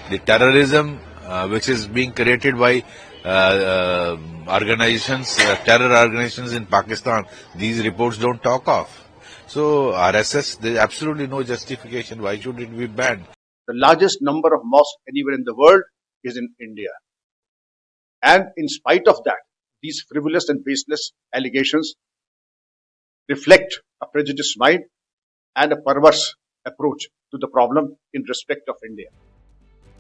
The terrorism which is being created by organizations, terror organizations in Pakistan, these reports don't talk of. So RSS, there is absolutely no justification. Why should it be banned? The largest number of mosques anywhere in the world is in India. And in spite of that, these frivolous and baseless allegations reflect a prejudiced mind and a perverse approach to the problem in respect of India.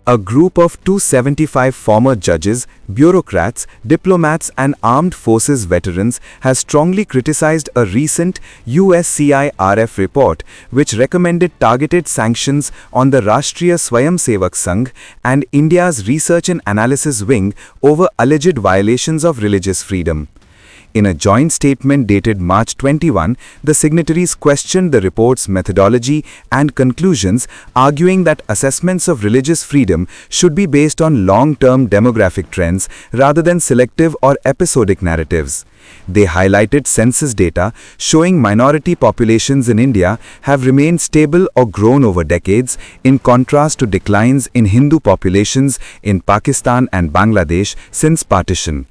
A group of 275 former judges, bureaucrats, diplomats and armed forces veterans has strongly criticized a recent USCIRF report which recommended targeted sanctions on the Rashtriya Swayamsevak Sangh and India's Research and Analysis Wing over alleged violations of religious freedom. In a joint statement dated March 21, the signatories questioned the report's methodology and conclusions, arguing that assessments of religious freedom should be based on long-term demographic trends rather than selective or episodic narratives. They highlighted census data showing minority populations in India have remained stable or grown over decades, in contrast to declines in Hindu populations in Pakistan and Bangladesh since partition.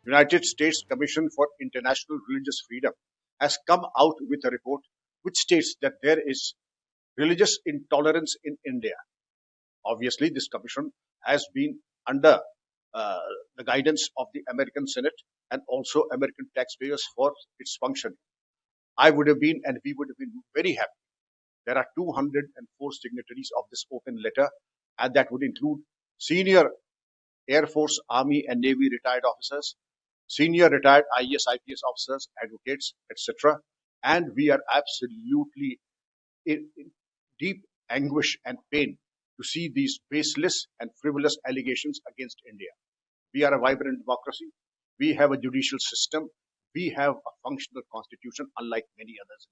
United States Commission for International Religious Freedom has come out with a report which states that there is religious intolerance in India. Obviously, this commission has been under the guidance of the American Senate and also American taxpayers for its function. I would have been, and we would have been very happy. There are 204 signatories of this open letter, and that would include senior Air Force, Army and Navy retired officers, senior retired IAS, IPS officers, advocates, etc. And we are absolutely in deep anguish and pain to see these baseless and frivolous allegations against India. We are a vibrant democracy. We have a judicial system. We have a functional constitution, unlike many others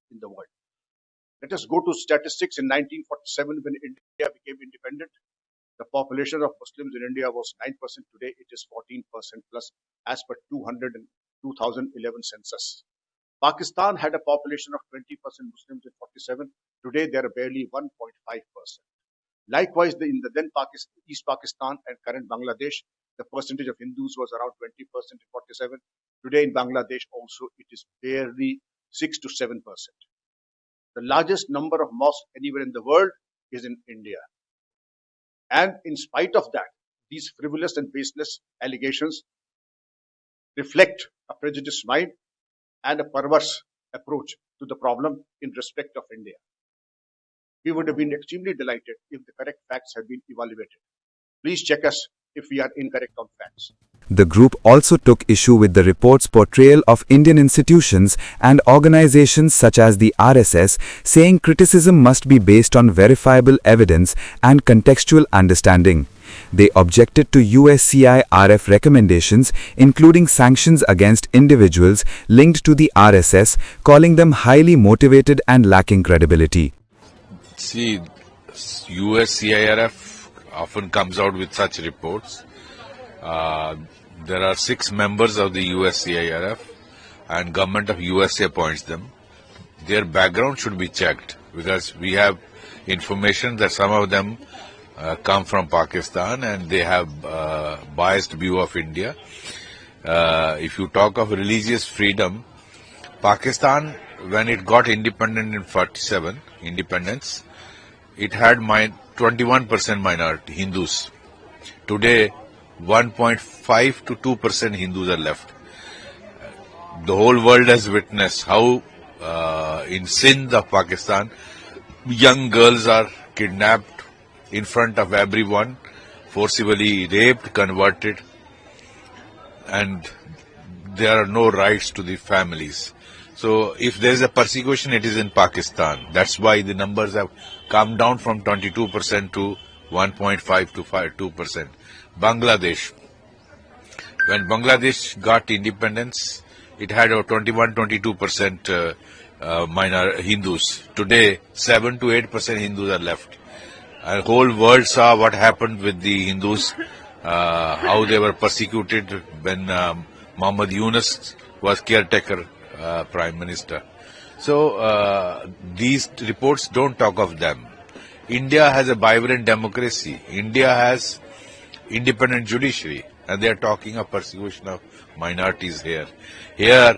in the world. Let us go to statistics. In 1947, when India became independent, the population of Muslims in India was 9%. Today, it is 14% plus, as per 2011 census. Pakistan had a population of 20% Muslims in 47. Today, they are barely 1.5%. Likewise, in the then East Pakistan and current Bangladesh, the percentage of Hindus was around 20% in 47. Today, in Bangladesh, also, it is barely 6 to 7%. The largest number of mosques anywhere in the world is in India. And in spite of that, these frivolous and baseless allegations reflect a prejudiced mind and a perverse approach to the problem in respect of India. We would have been extremely delighted if the correct facts had been evaluated. Please check us if we are incorrect on facts. The group also took issue with the report's portrayal of Indian institutions and organizations such as the RSS, saying criticism must be based on verifiable evidence and contextual understanding. They objected to USCIRF recommendations, including sanctions against individuals linked to the RSS, calling them highly motivated and lacking credibility. See, USCIRF often comes out with such reports. There are 6 members of the USCIRF and government of USA appoints them. Their background should be checked because we have information that some of them come from Pakistan and they have biased view of India. If you talk of religious freedom, Pakistan, when it got independent in 47, independence, it had 21% minority Hindus. Today, 1.5 to 2% Hindus are left. The whole world has witnessed how in Sindh of Pakistan, young girls are kidnapped in front of everyone, forcibly raped, converted, and there are no rights to the families. So if there is a persecution, it is in Pakistan. That's why the numbers have come down from 22% to 1.5 to 2%. Bangladesh. When Bangladesh got independence, it had a 21-22% minor Hindus. Today, 7 to 8% Hindus are left. And whole world saw what happened with the Hindus, how they were persecuted when Muhammad Yunus was caretaker Prime Minister. So these reports don't talk of them. India has a vibrant democracy. India has independent judiciary, and they are talking of persecution of minorities here. Here,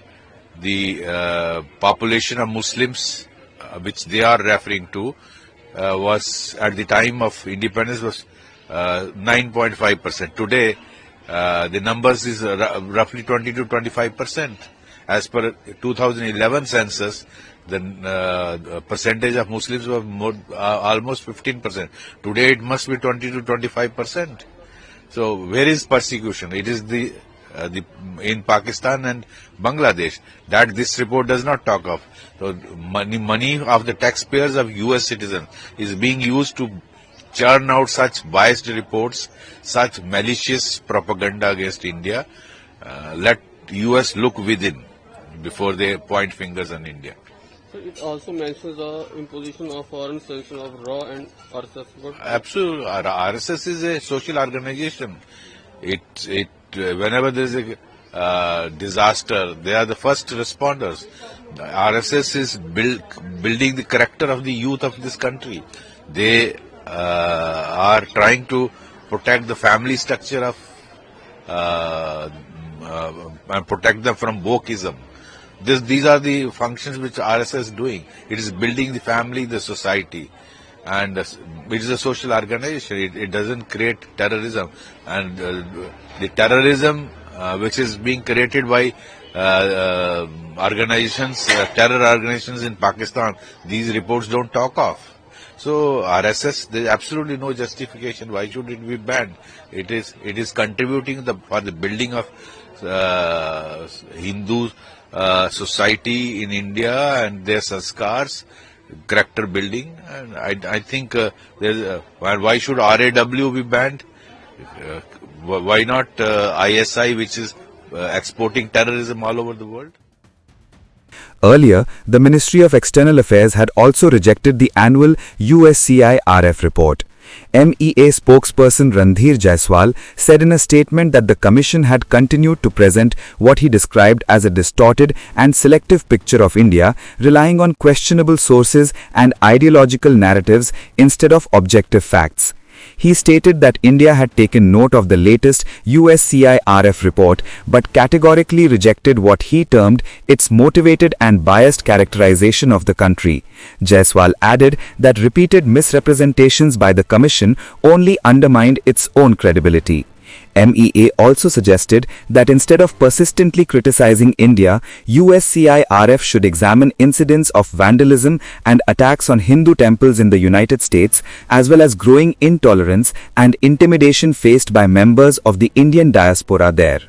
the population of Muslims, which they are referring to, was at the time of independence was 9.5%. Today, the numbers is roughly 20 to 25%. As per 2011 census, the percentage of Muslims was almost 15%. Today, it must be 20 to 25%. So, where is persecution? It is the in Pakistan and Bangladesh that this report does not talk of. So, money of the taxpayers of US citizens is being used to churn out such biased reports, such malicious propaganda against India. Let US look within before they point fingers on India. So it also mentions the imposition of foreign sanctions of RAW and RSS. Absolutely, RSS is a social organization. Whenever there is a disaster, they are the first responders. RSS is building the character of the youth of this country. They are trying to protect the family structure of and protect them from wokeism. These are the functions which RSS is doing. It is building the family, the society, and it is a social organization. It doesn't create terrorism, and the terrorism which is being created by organizations, terror organizations in Pakistan, these reports don't talk of. So RSS, there is absolutely no justification. Why should it be banned? It is contributing for the building of Hindu society in India and their sanskars, character building. And I think why should RAW be banned? Why not ISI, which is exporting terrorism all over the world? Earlier, the Ministry of External Affairs had also rejected the annual USCIRF report. MEA spokesperson Randhir Jaiswal said in a statement that the Commission had continued to present what he described as a distorted and selective picture of India, relying on questionable sources and ideological narratives instead of objective facts. He stated that India had taken note of the latest USCIRF report but categorically rejected what he termed its motivated and biased characterization of the country. Jaiswal added that repeated misrepresentations by the Commission only undermined its own credibility. MEA also suggested that instead of persistently criticizing India, USCIRF should examine incidents of vandalism and attacks on Hindu temples in the United States, as well as growing intolerance and intimidation faced by members of the Indian diaspora there.